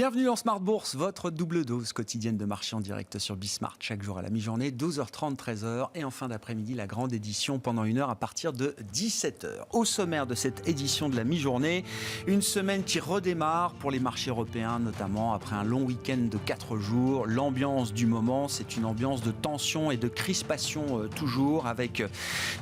Bienvenue dans Smart Bourse, votre double dose quotidienne de marché en direct sur Bismart. Chaque jour à la mi-journée, 12h30, 13h. Et en fin d'après-midi, la grande édition pendant 1 heure à partir de 17h. Au sommaire de cette édition de la mi-journée, une semaine qui redémarre pour les marchés européens, notamment après un long week-end de 4 jours. L'ambiance du moment, c'est une ambiance de tension et de crispation toujours, avec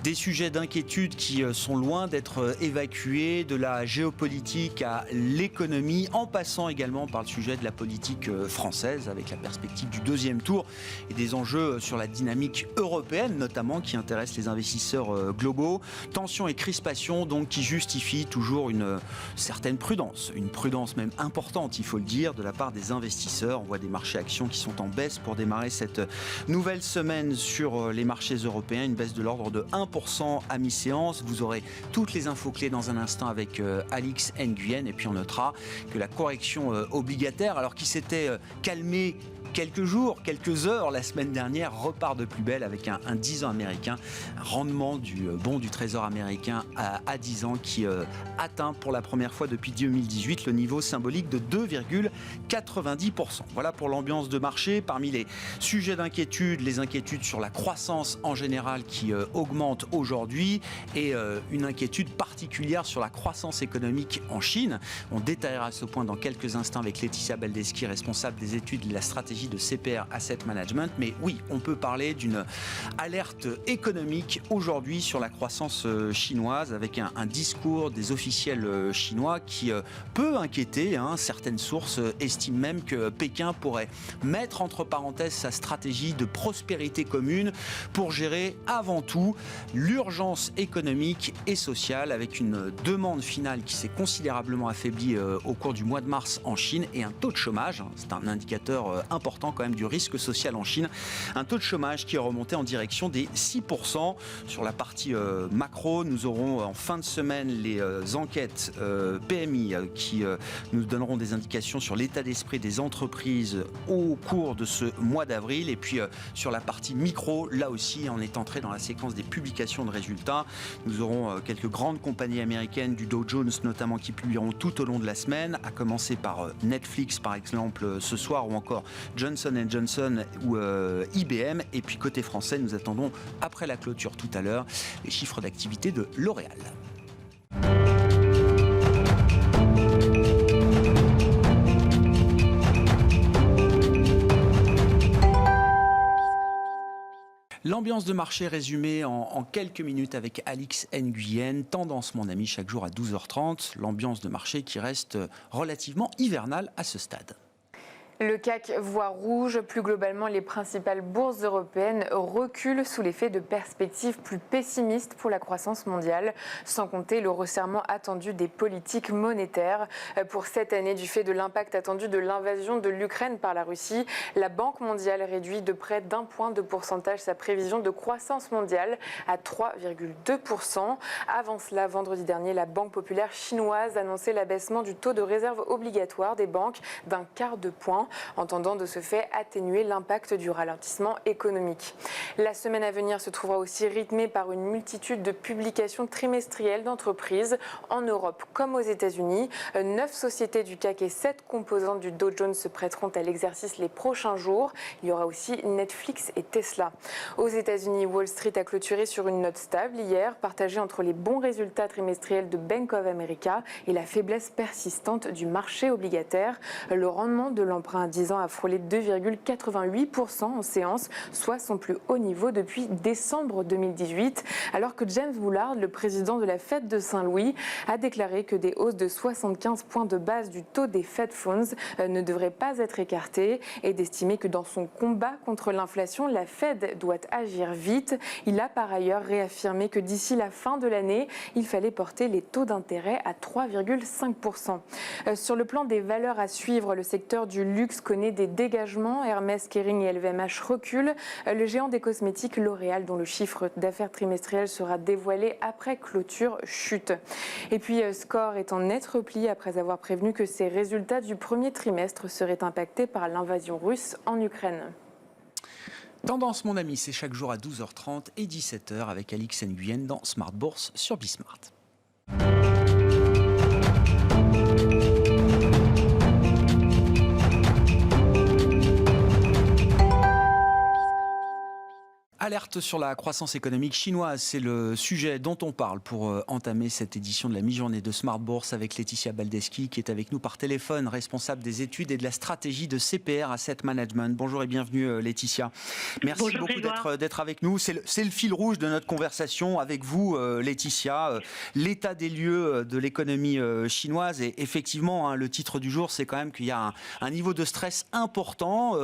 des sujets d'inquiétude qui sont loin d'être évacués, de la géopolitique à l'économie, en passant également par le sujet de la politique française, avec la perspective du deuxième tour et des enjeux sur la dynamique européenne, notamment, qui intéressent les investisseurs globaux. Tension et crispation, donc, qui justifient toujours une certaine prudence, une prudence même importante, il faut le dire, de la part des investisseurs. On voit des marchés actions qui sont en baisse pour démarrer cette nouvelle semaine sur les marchés européens, une baisse de l'ordre de 1% à mi-séance. Vous aurez toutes les infos clés dans un instant avec Alix Nguyen, et puis on notera que la correction obligataire, alors qu'il s'était calmé quelques jours, quelques heures la semaine dernière, repart de plus belle avec un 10 ans américain, un rendement du bond du trésor américain à 10 ans qui atteint pour la première fois depuis 2018 le niveau symbolique de 2,90%. Voilà pour l'ambiance de marché. Parmi les sujets d'inquiétude, les inquiétudes sur la croissance en général qui augmente aujourd'hui, et une inquiétude particulière sur la croissance économique en Chine. On détaillera ce point dans quelques instants avec Laetitia Baldeschi, responsable des études et de la stratégie de CPR Asset Management. Mais oui, on peut parler d'une alerte économique aujourd'hui sur la croissance chinoise, avec un discours des officiels chinois qui peut inquiéter. Certaines sources estiment même que Pékin pourrait mettre entre parenthèses sa stratégie de prospérité commune pour gérer avant tout l'urgence économique et sociale, avec une demande finale qui s'est considérablement affaiblie au cours du mois de mars en Chine, et un taux de chômage, c'est un indicateur important quand même du risque social en Chine, un taux de chômage qui est remonté en direction des 6%. Sur la partie macro, nous aurons en fin de semaine les enquêtes PMI qui nous donneront des indications sur l'état d'esprit des entreprises au cours de ce mois d'avril. Et puis sur la partie micro, là aussi, on est entré dans la séquence des publications de résultats. Nous aurons quelques grandes compagnies américaines du Dow Jones notamment qui publieront tout au long de la semaine, à commencer par Netflix par exemple ce soir, ou encore Johnson & Johnson ou IBM. Et puis côté français, nous attendons après la clôture tout à l'heure les chiffres d'activité de L'Oréal. L'ambiance de marché résumée en quelques minutes avec Alix Nguyen. Tendance, mon ami, chaque jour à 12h30. L'ambiance de marché qui reste relativement hivernale à ce stade. Le CAC voit rouge. Plus globalement, les principales bourses européennes reculent sous l'effet de perspectives plus pessimistes pour la croissance mondiale, sans compter le resserrement attendu des politiques monétaires. Pour cette année, du fait de l'impact attendu de l'invasion de l'Ukraine par la Russie, la Banque mondiale réduit de près d'1 point de pourcentage sa prévision de croissance mondiale à 3,2%. Avant cela, vendredi dernier, la Banque populaire chinoise annonçait l'abaissement du taux de réserve obligatoire des banques d'un quart de point, entendant de ce fait atténuer l'impact du ralentissement économique. La semaine à venir se trouvera aussi rythmée par une multitude de publications trimestrielles d'entreprises en Europe comme aux États-Unis. 9 sociétés du CAC et 7 composantes du Dow Jones se prêteront à l'exercice les prochains jours. Il y aura aussi Netflix et Tesla. Aux États-Unis, Wall Street a clôturé sur une note stable hier, partagée entre les bons résultats trimestriels de Bank of America et la faiblesse persistante du marché obligataire. Le rendement de l'emprunt à 10 ans a frôlé 2,88% en séance, soit son plus haut niveau depuis décembre 2018, alors que James Bullard, le président de la Fed de Saint-Louis, a déclaré que des hausses de 75 points de base du taux des Fed Funds ne devraient pas être écartées, et d'estimer que dans son combat contre l'inflation, la Fed doit agir vite. Il a par ailleurs réaffirmé que d'ici la fin de l'année, il fallait porter les taux d'intérêt à 3,5%. Sur le plan des valeurs à suivre, le secteur du luxe connaît des dégagements. Hermès, Kering et LVMH reculent. Le géant des cosmétiques L'Oréal, dont le chiffre d'affaires trimestriel sera dévoilé après clôture, chute. Et puis Score est en net repli après avoir prévenu que ses résultats du premier trimestre seraient impactés par l'invasion russe en Ukraine. Tendance, mon ami, c'est chaque jour à 12h30 et 17h avec Alix Nguyen dans Smart Bourse sur Bismart. Alerte sur la croissance économique chinoise, c'est le sujet dont on parle pour entamer cette édition de la mi-journée de Smart Bourse avec Laetitia Baldeschi qui est avec nous par téléphone, responsable des études et de la stratégie de CPR Asset Management. Bonjour et bienvenue Laetitia. Merci Bonjour, beaucoup d'être avec nous. C'est le fil rouge de notre conversation avec vous Laetitia, l'état des lieux de l'économie chinoise. Et effectivement, le titre du jour, c'est quand même qu'il y a un niveau de stress important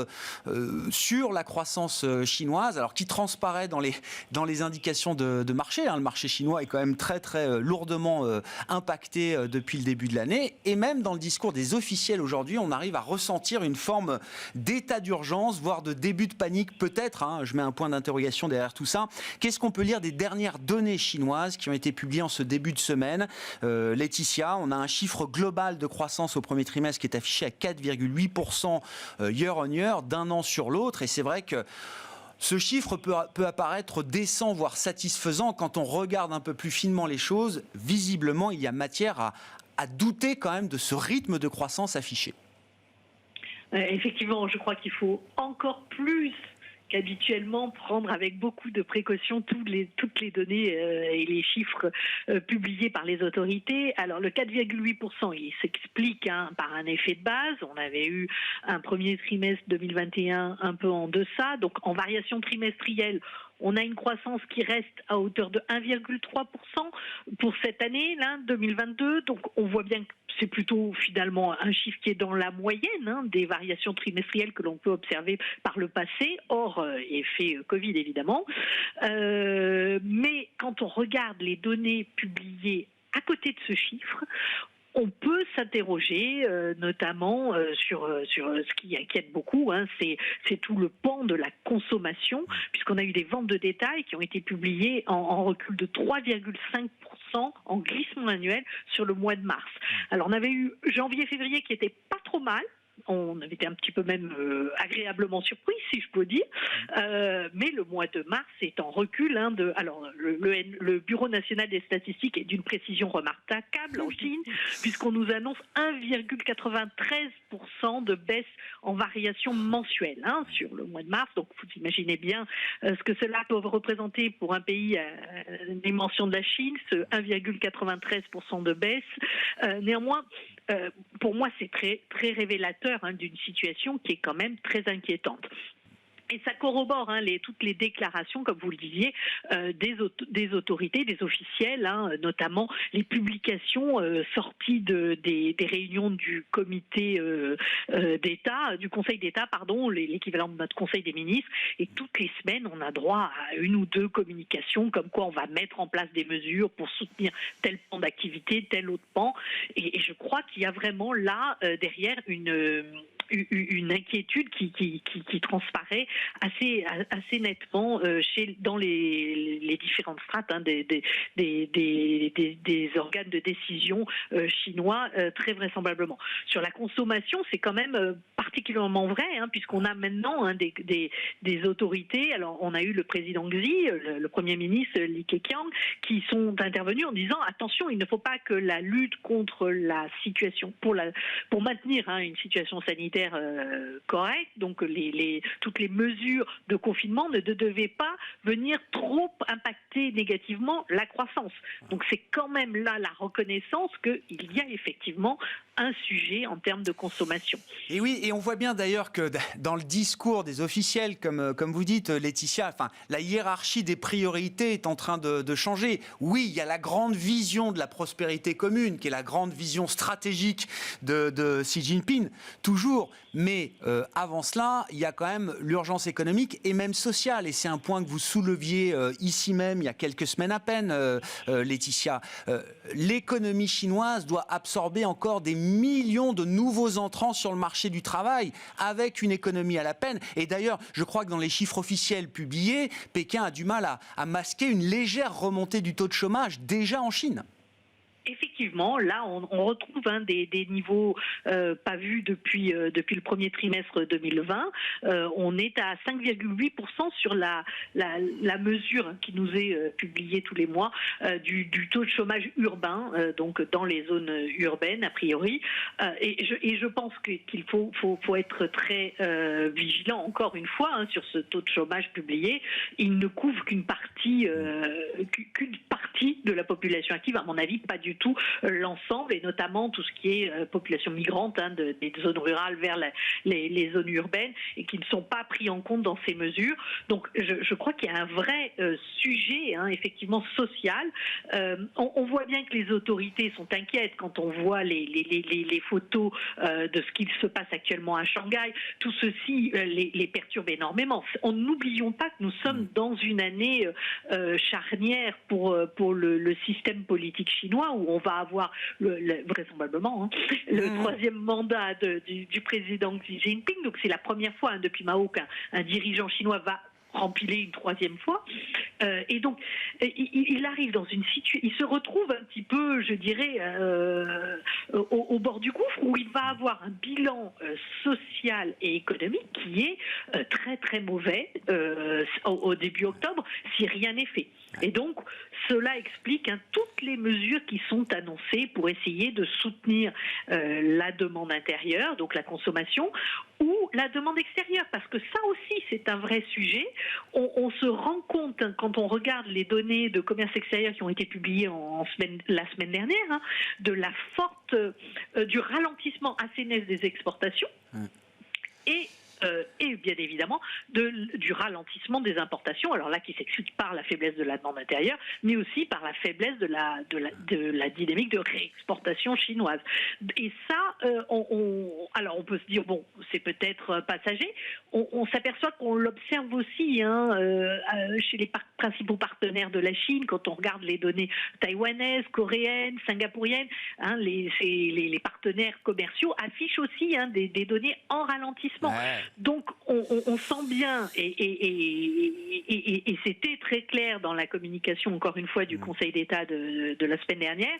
sur la croissance chinoise, alors qui transparaît dans les indications de marché. Le marché chinois est quand même très très lourdement impacté depuis le début de l'année. Et même dans le discours des officiels aujourd'hui, on arrive à ressentir une forme d'état d'urgence, voire de début de panique peut-être. Je mets un point d'interrogation derrière tout ça. Qu'est-ce qu'on peut lire des dernières données chinoises qui ont été publiées en ce début de semaine Laetitia, on a un chiffre global de croissance au premier trimestre qui est affiché à 4,8% year on year, d'un an sur l'autre. Et c'est vrai que ce chiffre peut apparaître décent, voire satisfaisant. Quand on regarde un peu plus finement les choses, visiblement, il y a matière à douter quand même de ce rythme de croissance affiché. Effectivement, je crois qu'il faut encore plus qu'habituellement prendre avec beaucoup de précautions toutes les données et les chiffres publiés par les autorités. Alors le 4,8%, il s'explique par un effet de base. On avait eu un premier trimestre 2021 un peu en deçà. Donc en variation trimestrielle, on a une croissance qui reste à hauteur de 1,3% pour cette année, là, 2022. Donc on voit bien que c'est plutôt finalement un chiffre qui est dans la moyenne des variations trimestrielles que l'on peut observer par le passé, hors effet Covid évidemment. Mais quand on regarde les données publiées à côté de ce chiffre, on peut s'interroger notamment sur ce qui inquiète beaucoup, c'est tout le pan de la consommation, puisqu'on a eu des ventes de détail qui ont été publiées en recul de 3,5% en glissement annuel sur le mois de mars. Alors on avait eu janvier-février qui était pas trop mal. On avait été un petit peu même agréablement surpris, si je peux dire. Mais le mois de mars est en recul. Alors, le Bureau national des statistiques est d'une précision remarquable en Chine, puisqu'on nous annonce 1,93% de baisse en variation mensuelle sur le mois de mars. Donc, vous imaginez bien ce que cela peut représenter pour un pays à dimension de la Chine, ce 1,93% de baisse. Néanmoins, pour moi, c'est très, très révélateur d'une situation qui est quand même très inquiétante. Et ça corrobore toutes les déclarations, comme vous le disiez, des autorités, des officiels, notamment les publications sorties des réunions du comité d'État, du Conseil d'État, l'équivalent de notre Conseil des ministres. Et toutes les semaines, on a droit à une ou deux communications comme quoi on va mettre en place des mesures pour soutenir tel pan d'activité, tel autre pan. Et je crois qu'il y a vraiment là, derrière, une inquiétude qui transparaît assez nettement dans les différentes strates des organes de décision chinois, très vraisemblablement. Sur la consommation, c'est quand même particulièrement vrai, puisqu'on a maintenant des autorités. Alors, on a eu le président Xi, le premier ministre Li Keqiang, qui sont intervenus en disant attention, il ne faut pas que la lutte contre la situation, pour maintenir une situation sanitaire correcte, donc toutes les mesures de confinement ne devaient pas venir trop impacter négativement la croissance. Donc c'est quand même là la reconnaissance qu'il y a effectivement un sujet en termes de consommation. Et oui, et on voit bien d'ailleurs que dans le discours des officiels, comme vous dites Laetitia, la hiérarchie des priorités est en train de changer. Oui, il y a la grande vision de la prospérité commune, qui est la grande vision stratégique de Xi Jinping, toujours. Mais avant cela, il y a quand même l'urgence économique et même sociale. Et c'est un point que vous souleviez ici même, il y a quelques semaines à peine, Laetitia. L'économie chinoise doit absorber encore des millions de nouveaux entrants sur le marché du travail, avec une économie à la peine. Et d'ailleurs, je crois que dans les chiffres officiels publiés, Pékin a du mal à masquer une légère remontée du taux de chômage déjà en Chine. Effectivement, là, on retrouve des niveaux pas vus depuis le premier trimestre 2020. On est à 5,8% sur la mesure qui nous est publiée tous les mois du taux de chômage urbain, donc dans les zones urbaines a priori. Et je pense qu'il faut être très vigilant encore une fois sur ce taux de chômage publié. Il ne couvre qu'une partie de la population active, à mon avis, pas du tout l'ensemble, et notamment tout ce qui est population migrante des zones rurales vers les zones urbaines, et qui ne sont pas pris en compte dans ces mesures. Donc je crois qu'il y a un vrai sujet effectivement social. On voit bien que les autorités sont inquiètes quand on voit les photos de ce qui se passe actuellement à Shanghai. Tout ceci les perturbe énormément. N'oublions pas que nous sommes dans une année charnière pour le système politique chinois, où on va avoir vraisemblablement le troisième mandat du président Xi Jinping. Donc c'est la première fois depuis Mao qu'un dirigeant chinois va rempiler une troisième fois. Et donc, il arrive dans une situation, il se retrouve un petit peu, je dirais, au bord du gouffre, où il va avoir un bilan social et économique qui est très très mauvais au début octobre, si rien n'est fait. Et donc, cela explique toutes les mesures qui sont annoncées pour essayer de soutenir la demande intérieure, donc la consommation, ou la demande extérieure, parce que ça aussi c'est un vrai sujet. On se rend compte, quand on regarde les données de commerce extérieur qui ont été publiées la semaine dernière, de la forte du ralentissement assez net des exportations, et bien évidemment du ralentissement des importations, alors là qui s'explique par la faiblesse de la demande intérieure, mais aussi par la faiblesse de la dynamique de réexportation chinoise. Et ça, alors on peut se dire, bon, c'est peut-être passager. On s'aperçoit qu'on l'observe aussi chez les principaux partenaires de la Chine, quand on regarde les données taïwanaises, coréennes, singapouriennes, les partenaires commerciaux affichent aussi des données en ralentissement. Ouais. Donc on sent bien, et c'était très clair dans la communication, encore une fois, du Conseil d'État de la semaine dernière,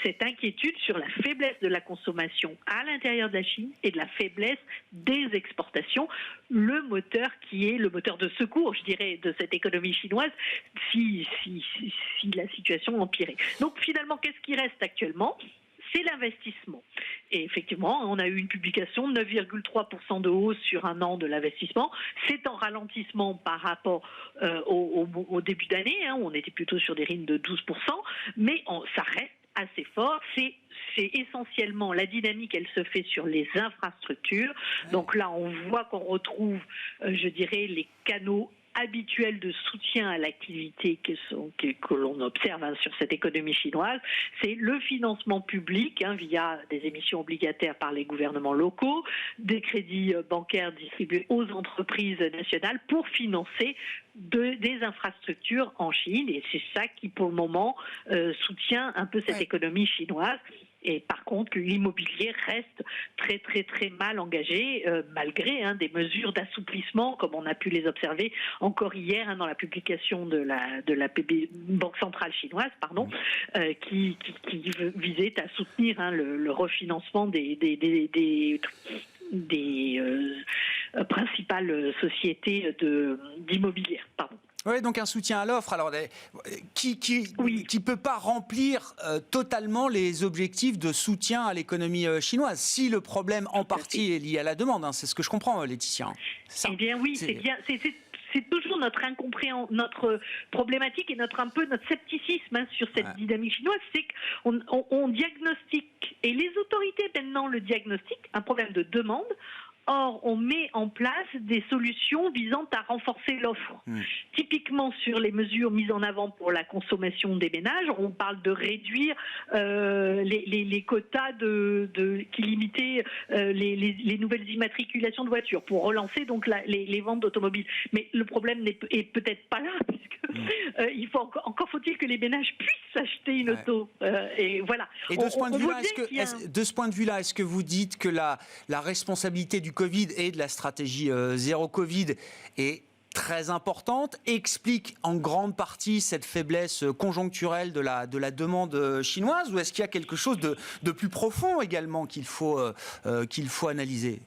cette inquiétude sur la faiblesse de la consommation à l'intérieur de la Chine et de la faiblesse des exportations, le moteur qui est le moteur de secours, je dirais, de cette économie chinoise, si la situation empirait. Donc finalement, qu'est-ce qui reste actuellement ? C'est l'investissement. Et effectivement, on a eu une publication, 9,3% de hausse sur un an de l'investissement. C'est en ralentissement par rapport au début d'année, où on était plutôt sur des rythmes de 12%, mais ça reste assez fort. C'est essentiellement la dynamique, elle se fait sur les infrastructures. Donc là, on voit qu'on retrouve, je dirais, les canaux habituels de soutien à l'activité que l'on observe sur cette économie chinoise. C'est le financement public via des émissions obligataires par les gouvernements locaux, des crédits bancaires distribués aux entreprises nationales pour financer des infrastructures en Chine. Et c'est ça qui, pour le moment, soutient un peu cette économie chinoise. Et par contre, l'immobilier reste très très très mal engagé, malgré des mesures d'assouplissement, comme on a pu les observer encore hier dans la publication de la Banque centrale chinoise, qui visait à soutenir le refinancement des principales sociétés d'immobilier. Oui, donc un soutien à l'offre, alors qui peut pas remplir totalement les objectifs de soutien à l'économie chinoise, si le problème en partie est lié à la demande. C'est ce que je comprends, Laetitia. Eh bien oui, c'est toujours notre incompréhension, notre problématique et notre scepticisme sur cette dynamique chinoise, c'est qu'on diagnostique, et les autorités maintenant le diagnostiquent, un problème de demande. Or, on met en place des solutions visant à renforcer l'offre. Typiquement, sur les mesures mises en avant pour la consommation des ménages, on parle de réduire les quotas qui limitaient les nouvelles immatriculations de voitures pour relancer donc les ventes d'automobiles. Mais le problème est peut-être pas là, puisque encore faut-il que les ménages puissent acheter une auto. Et voilà. Et de ce point de vue-là, est-ce que vous dites que la responsabilité du Covid et de la stratégie zéro Covid est très importante, explique en grande partie cette faiblesse conjoncturelle de la demande chinoise, ou est-ce qu'il y a quelque chose de plus profond également qu'il faut analyser ?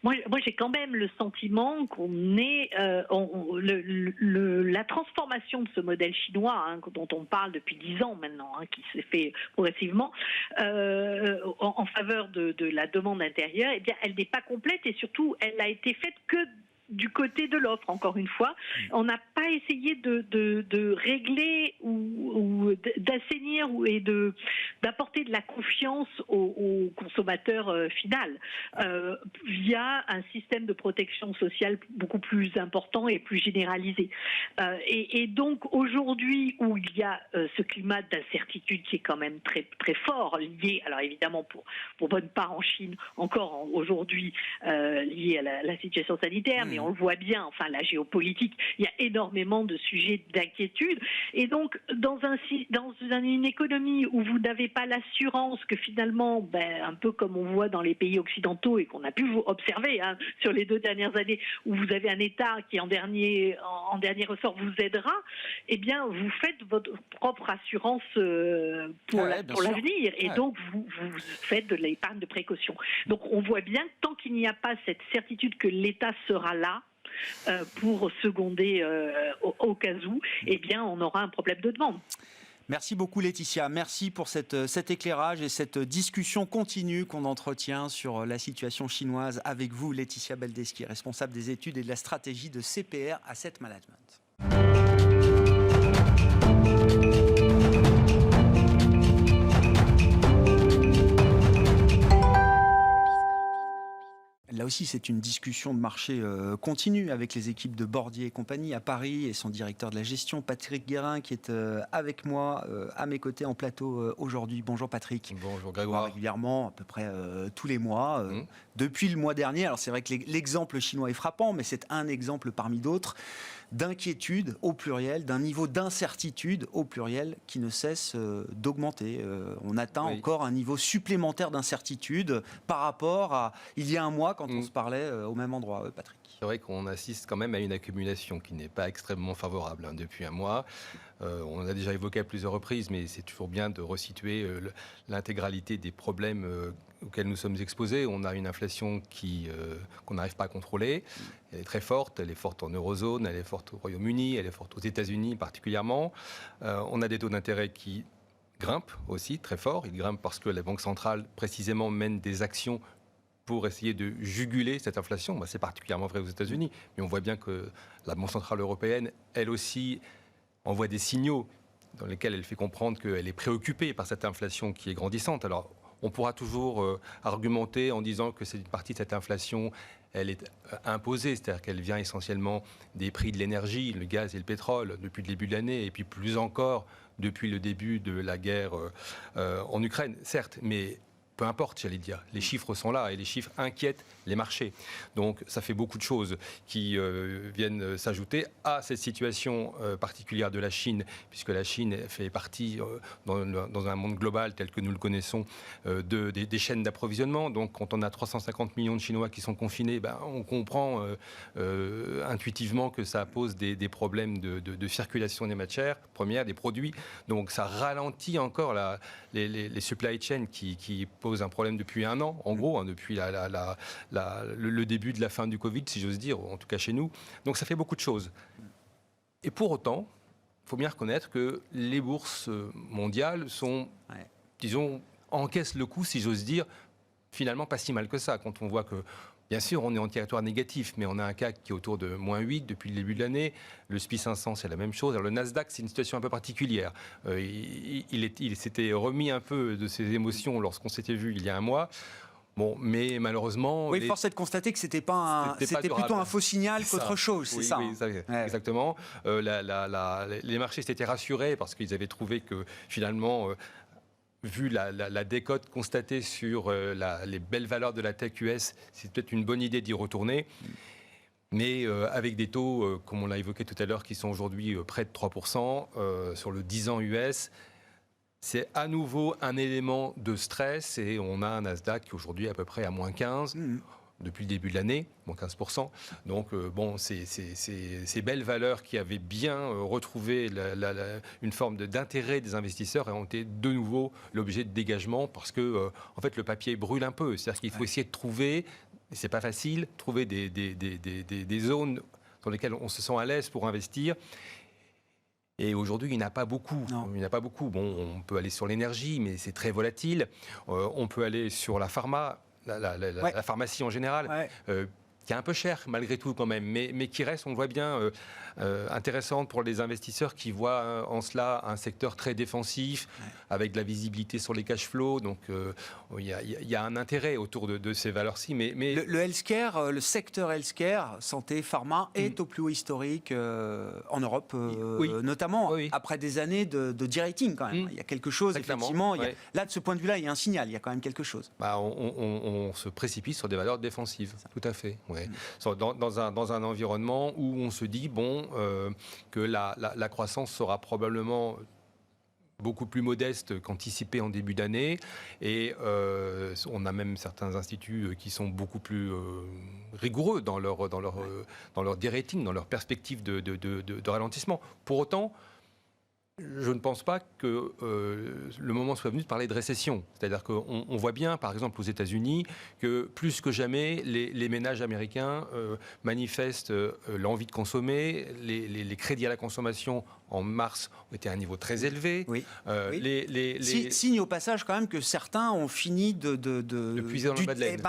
Moi, j'ai quand même le sentiment qu'on est la transformation de ce modèle chinois, dont on parle depuis 10 ans maintenant, qui s'est fait progressivement en faveur de la demande intérieure. Eh bien, elle n'est pas complète et surtout, elle a été faite que du côté de l'offre, encore une fois. On n'a pas essayé de régler ou d'assainir et d'apporter de la confiance au consommateur final via un système de protection sociale beaucoup plus important et plus généralisé. Et donc aujourd'hui où il y a ce climat d'incertitude qui est quand même très, très fort, lié, alors évidemment pour bonne part en Chine, encore aujourd'hui lié à la situation sanitaire, mais on le voit bien, enfin la géopolitique, il y a énormément de sujets d'inquiétude. Et donc, dans une économie où vous n'avez pas l'assurance que finalement, un peu comme on voit dans les pays occidentaux et qu'on a pu observer sur les 2 dernières années, où vous avez un État qui en dernier ressort vous aidera, eh bien, vous faites votre propre assurance pour l'avenir. Et donc, vous faites de l'épargne de précaution. Donc, on voit bien que tant qu'il n'y a pas cette certitude que l'État sera là, pour seconder au cas où, eh bien, on aura un problème de demande. Merci beaucoup Laetitia, merci pour cet éclairage et cette discussion continue qu'on entretient sur la situation chinoise avec vous, Laetitia Baldeschi, responsable des études et de la stratégie de CPR Asset Management. Là aussi, c'est une discussion de marché continue avec les équipes de Bordier et compagnie à Paris et son directeur de la gestion, Patrick Guérin, qui est avec moi, à mes côtés en plateau aujourd'hui. Bonjour Patrick. Bonjour Grégoire. Régulièrement, à peu près tous les mois. Depuis le mois dernier, alors c'est vrai que l'exemple chinois est frappant, mais c'est un exemple parmi d'autres d'inquiétude au pluriel, d'un niveau d'incertitude au pluriel qui ne cesse d'augmenter. On atteint encore un niveau supplémentaire d'incertitude par rapport à il y a un mois quand on se parlait au même endroit, Patrick. C'est vrai qu'on assiste quand même à une accumulation qui n'est pas extrêmement favorable depuis un mois. On l'a déjà évoqué à plusieurs reprises, mais c'est toujours bien de resituer l'intégralité des problèmes auxquels nous sommes exposés. On a une inflation qu'on n'arrive pas à contrôler. Elle est très forte. Elle est forte en eurozone, elle est forte au Royaume-Uni, elle est forte aux États-Unis particulièrement. On a des taux d'intérêt qui grimpent aussi très fort. Ils grimpent parce que la Banque centrale précisément mène des actions pour essayer de juguler cette inflation. C'est particulièrement vrai aux États-Unis, mais on voit bien que la Banque centrale européenne, elle aussi, envoie des signaux dans lesquels elle fait comprendre qu'elle est préoccupée par cette inflation qui est grandissante. Alors, on pourra toujours argumenter en disant que c'est une partie de cette inflation, elle est imposée, c'est-à-dire qu'elle vient essentiellement des prix de l'énergie, le gaz et le pétrole, depuis le début de l'année, et puis plus encore depuis le début de la guerre en Ukraine, certes, mais peu importe, j'allais dire. Les chiffres sont là et les chiffres inquiètent les marchés. Donc, ça fait beaucoup de choses qui viennent s'ajouter à cette situation particulière de la Chine, puisque la Chine fait partie, dans un monde global tel que nous le connaissons, des chaînes d'approvisionnement. Donc, quand on a 350 millions de Chinois qui sont confinés, on comprend intuitivement que ça pose des problèmes de circulation des matières premières, des produits. Donc, ça ralentit encore les supply chains qui pose un problème depuis un an, en gros, depuis le début de la fin du Covid, si j'ose dire, en tout cas chez nous. Donc ça fait beaucoup de choses. Et pour autant, il faut bien reconnaître que les bourses mondiales sont, disons, encaissent le coup, si j'ose dire, finalement pas si mal que ça, quand on voit que bien sûr, on est en territoire négatif, mais on a un CAC qui est autour de -8 depuis le début de l'année. Le SPI 500, c'est la même chose. Alors, le Nasdaq, c'est une situation un peu particulière. Il s'était remis un peu de ses émotions lorsqu'on s'était vu il y a un mois. Bon, mais malheureusement... Oui, force est de constater que c'était plutôt un faux signal qu'autre chose, c'est ça. Oui, exactement. Les marchés s'étaient rassurés parce qu'ils avaient trouvé que finalement... vu la décote constatée sur les belles valeurs de la tech US, c'est peut-être une bonne idée d'y retourner. Mais avec des taux, comme on l'a évoqué tout à l'heure, qui sont aujourd'hui près de 3% sur le 10 ans US, c'est à nouveau un élément de stress. Et on a un Nasdaq qui aujourd'hui est à peu près à -15. depuis le début de l'année, moins 15%. Donc, ces belles valeurs qui avaient bien retrouvé une forme d'intérêt des investisseurs ont été de nouveau l'objet de dégagement parce que, en fait, le papier brûle un peu. C'est-à-dire qu'il faut essayer de trouver, et c'est pas facile, trouver des zones dans lesquelles on se sent à l'aise pour investir. Et aujourd'hui, il n'y en a pas beaucoup. Non. Il n'y en a pas beaucoup. Bon, on peut aller sur l'énergie, mais c'est très volatile. On peut aller sur la pharma. La pharmacie en général, qui est un peu cher malgré tout quand même, mais qui reste, on le voit bien, intéressante pour les investisseurs qui voient en cela un secteur très défensif, avec de la visibilité sur les cash flows. Donc il y a un intérêt autour de ces valeurs-ci. Mais le healthcare, le secteur healthcare, santé, pharma, est au plus haut historique en Europe, notamment après des années de de-rating quand même. Il y a quelque chose, effectivement. Là, de ce point de vue-là, il y a un signal, il y a quand même quelque chose. On se précipite sur des valeurs défensives, tout à fait. Dans un environnement où on se dit que la croissance sera probablement beaucoup plus modeste qu'anticipé en début d'année, et on a même certains instituts qui sont beaucoup plus rigoureux dans leur de-rating, dans leur perspective de ralentissement. Pour autant, je ne pense pas que le moment soit venu de parler de récession. C'est-à-dire qu'on voit bien, par exemple aux États-Unis, que plus que jamais, les ménages américains manifestent l'envie de consommer. Les crédits à la consommation en mars ont été à un niveau très élevé. Signe au passage quand même que certains ont fini de puiser dans le bas de laine.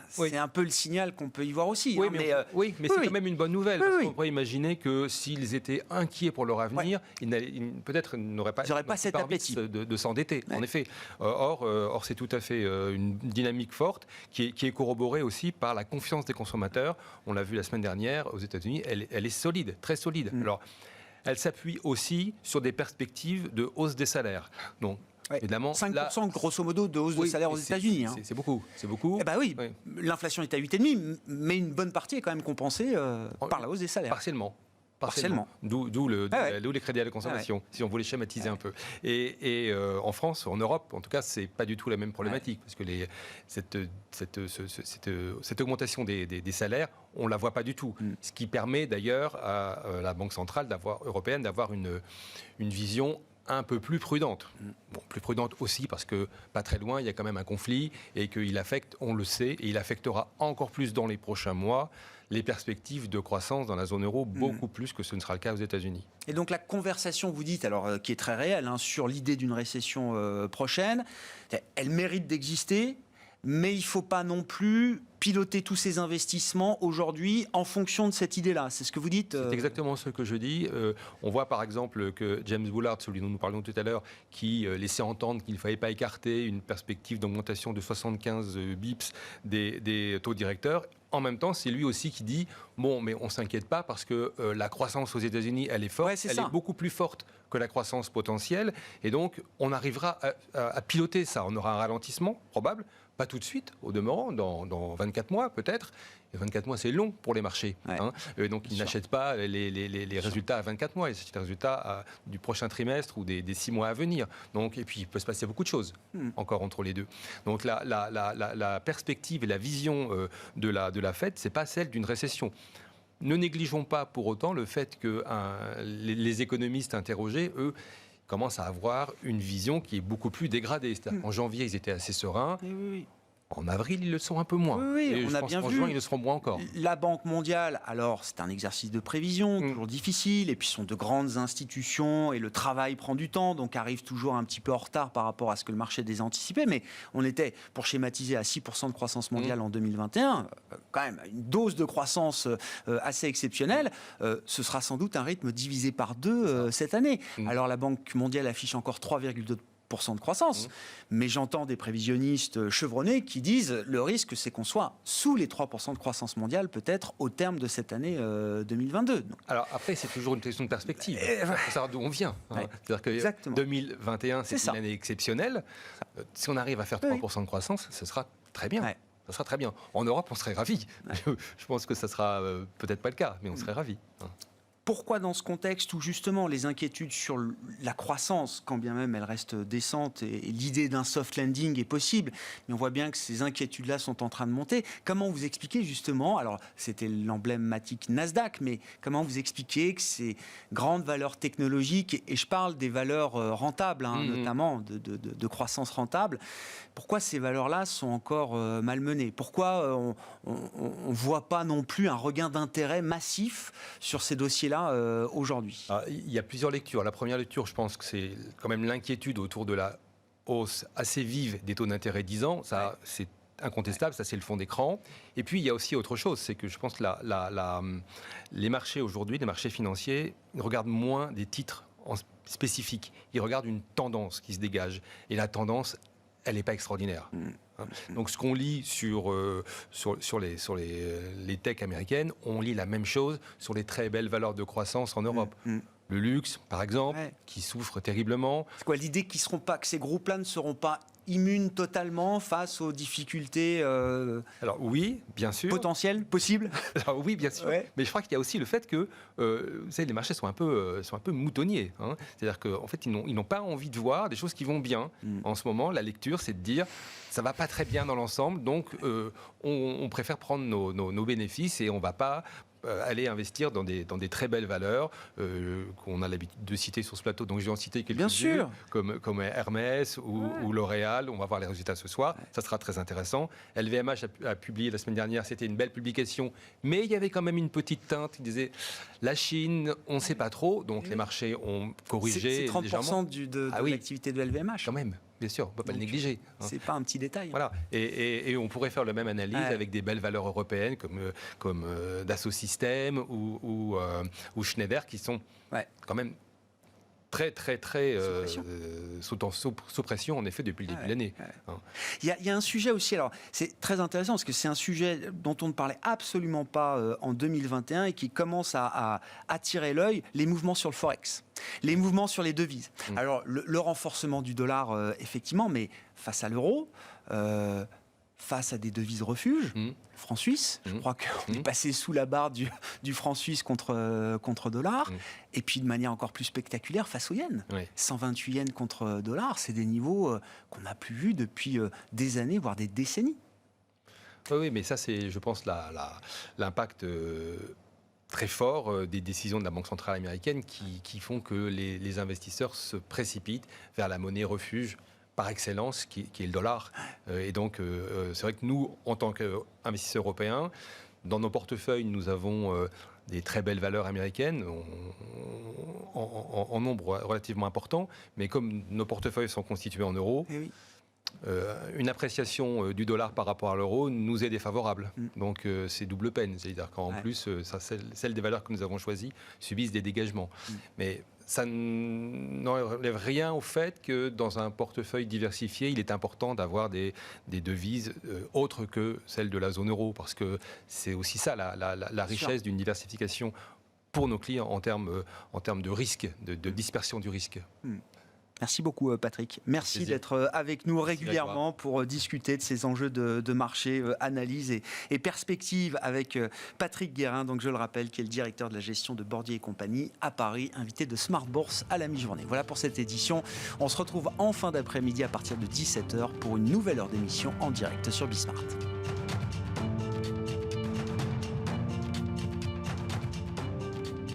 C'est un peu le signal qu'on peut y voir aussi. Mais c'est quand même une bonne nouvelle. Parce qu'on pourrait imaginer que s'ils étaient inquiets pour leur avenir, peut-être n'auraient pas cet appétit de s'endetter. En effet. Or, c'est tout à fait une dynamique forte qui est corroborée aussi par la confiance des consommateurs. On l'a vu la semaine dernière aux États-Unis, elle est solide, très solide. Alors, elle s'appuie aussi sur des perspectives de hausse des salaires. Donc, évidemment, 5% grosso modo de hausse de salaire aux États-Unis. C'est beaucoup. L'inflation est à 8,5%, mais une bonne partie est quand même compensée par la hausse des salaires. Partiellement. D'où les crédits à la consommation, si on voulait schématiser un peu. Et en France, en Europe, en tout cas, c'est pas du tout la même problématique, parce que cette augmentation des salaires, on la voit pas du tout. Ce qui permet d'ailleurs à la Banque centrale européenne d'avoir une vision un peu plus prudente. Plus prudente aussi parce que pas très loin, il y a quand même un conflit et qu'il affecte, on le sait, et il affectera encore plus dans les prochains mois les perspectives de croissance dans la zone euro, beaucoup plus que ce ne sera le cas aux États-Unis. Et donc la conversation, vous dites, qui est très réelle, sur l'idée d'une récession prochaine, elle mérite d'exister, mais il ne faut pas non plus piloter tous ces investissements aujourd'hui en fonction de cette idée-là. C'est ce que vous dites C'est exactement ce que je dis. On voit par exemple que James Bullard, celui dont nous parlions tout à l'heure, qui laissait entendre qu'il ne fallait pas écarter une perspective d'augmentation de 75 bips des taux directeurs. En même temps, c'est lui aussi qui dit mais on ne s'inquiète pas parce que la croissance aux États-Unis, elle est forte, elle est beaucoup plus forte que la croissance potentielle, et donc on arrivera à piloter ça. On aura un ralentissement probable, pas tout de suite, au demeurant, dans 24 mois peut-être. Et 24 mois, c'est long pour les marchés. Donc ils n'achètent pas les résultats à 24 mois, ils achètent les résultats du prochain trimestre ou des 6 mois à venir. Donc, et puis il peut se passer beaucoup de choses encore entre les deux. Donc la perspective et la vision de la Fed, c'est pas celle d'une récession. Ne négligeons pas pour autant le fait que les économistes interrogés, eux, commencent à avoir une vision qui est beaucoup plus dégradée. En janvier, ils étaient assez sereins. En avril, ils le sont un peu moins. Et on a bien vu. En juin, ils le seront moins encore. La Banque mondiale, alors c'est un exercice de prévision, toujours difficile, et puis ce sont de grandes institutions, et le travail prend du temps, donc arrive toujours un petit peu en retard par rapport à ce que le marché des anticipait. Mais on était, pour schématiser, à 6% de croissance mondiale en 2021, quand même une dose de croissance assez exceptionnelle. Ce sera sans doute un rythme divisé par 2 cette année. Alors la Banque mondiale affiche encore 3,2% de croissance. Mais j'entends des prévisionnistes chevronnés qui disent le risque, c'est qu'on soit sous les 3% de croissance mondiale, peut-être au terme de cette année 2022. Donc, alors après, c'est toujours une question de perspective. Il faut savoir d'où on vient. C'est-à-dire que 2021, c'est une année exceptionnelle. Si on arrive à faire 3% de croissance, ce sera très bien. Ça sera très bien. En Europe, on serait ravis. Je pense que ça sera peut-être pas le cas, mais on serait ravis. Pourquoi dans ce contexte où justement les inquiétudes sur la croissance, quand bien même elle reste décente et l'idée d'un soft landing est possible, mais on voit bien que ces inquiétudes-là sont en train de monter, comment vous expliquez justement, alors c'était l'emblématique Nasdaq, mais comment vous expliquez que ces grandes valeurs technologiques, et je parle des valeurs rentables, notamment de croissance rentable, pourquoi ces valeurs-là sont encore malmenées? Pourquoi on ne voit pas non plus un regain d'intérêt massif sur ces dossiers-là aujourd'hui? Il y a plusieurs lectures. La première lecture, je pense que c'est quand même l'inquiétude autour de la hausse assez vive des taux d'intérêt 10 ans. Ça, c'est incontestable, ça c'est le fond d'écran. Et puis il y a aussi autre chose, c'est que je pense que les marchés aujourd'hui, les marchés financiers, regardent moins des titres spécifiques. Ils regardent une tendance qui se dégage. Et la tendance, elle n'est pas extraordinaire. Donc ce qu'on lit sur les techs américaines, on lit la même chose sur les très belles valeurs de croissance en Europe. Le luxe, par exemple, qui souffre terriblement. C'est quoi l'idée que ces groupes-là ne seront pas immunes totalement face aux difficultés Alors oui, bien sûr. potentielles, possibles? Alors oui, bien sûr. Mais je crois qu'il y a aussi le fait que vous savez, les marchés sont un peu moutonniers. C'est-à-dire qu'en fait, ils n'ont pas envie de voir des choses qui vont bien. En ce moment, la lecture, c'est de dire ça va pas très bien dans l'ensemble, donc on préfère prendre nos bénéfices et on va pas aller investir dans des très belles valeurs qu'on a l'habitude de citer sur ce plateau. Donc je vais en citer quelques-unes, comme Hermès ou L'Oréal. On va voir les résultats ce soir. Ça sera très intéressant. LVMH a publié la semaine dernière. C'était une belle publication, mais il y avait quand même une petite teinte. Il disait la Chine, on ne sait pas trop. Donc les marchés ont corrigé. C'est 30% de l'activité de LVMH. Quand même. Bien sûr, on ne peut pas le négliger. C'est pas un petit détail. Voilà. Et on pourrait faire la même analyse avec des belles valeurs européennes comme Dassault Systèmes ou Schneider qui sont quand même très sous pression en effet depuis le début de l'année. Il y a un sujet aussi, alors c'est très intéressant parce que c'est un sujet dont on ne parlait absolument pas en 2021 et qui commence à attirer l'œil, les mouvements sur le Forex. Les mouvements sur les devises. Alors, le renforcement du dollar, effectivement, mais face à l'euro, face à des devises refuges, franc suisse, je crois qu'on est passé sous la barre du franc suisse contre dollar, et puis de manière encore plus spectaculaire face au yen. 128 yens contre dollar, c'est des niveaux qu'on n'a plus vus depuis des années, voire des décennies. Oui, mais ça, c'est, je pense, l'impact très fort des décisions de la Banque centrale américaine qui font que les investisseurs se précipitent vers la monnaie refuge par excellence, qui est le dollar. Et donc, c'est vrai que nous, en tant qu'investisseurs européens, dans nos portefeuilles, nous avons des très belles valeurs américaines en nombre relativement important, mais comme nos portefeuilles sont constitués en euros, une appréciation du dollar par rapport à l'euro nous est défavorable. Donc c'est double peine. C'est-à-dire qu'en plus, celles des valeurs que nous avons choisies subissent des dégagements. Mais ça n'enlève rien au fait que dans un portefeuille diversifié, il est important d'avoir des devises autres que celles de la zone euro, parce que c'est aussi ça la richesse d'une diversification pour nos clients en termes de risque, de dispersion du risque. Merci beaucoup Patrick. Merci d'être avec nous régulièrement pour discuter de ces enjeux de marché, analyse et perspective avec Patrick Guérin, donc je le rappelle, qui est le directeur de la gestion de Bordier et compagnie à Paris, invité de Smart Bourse à la mi-journée. Voilà pour cette édition. On se retrouve en fin d'après-midi à partir de 17h pour une nouvelle heure d'émission en direct sur Bismart.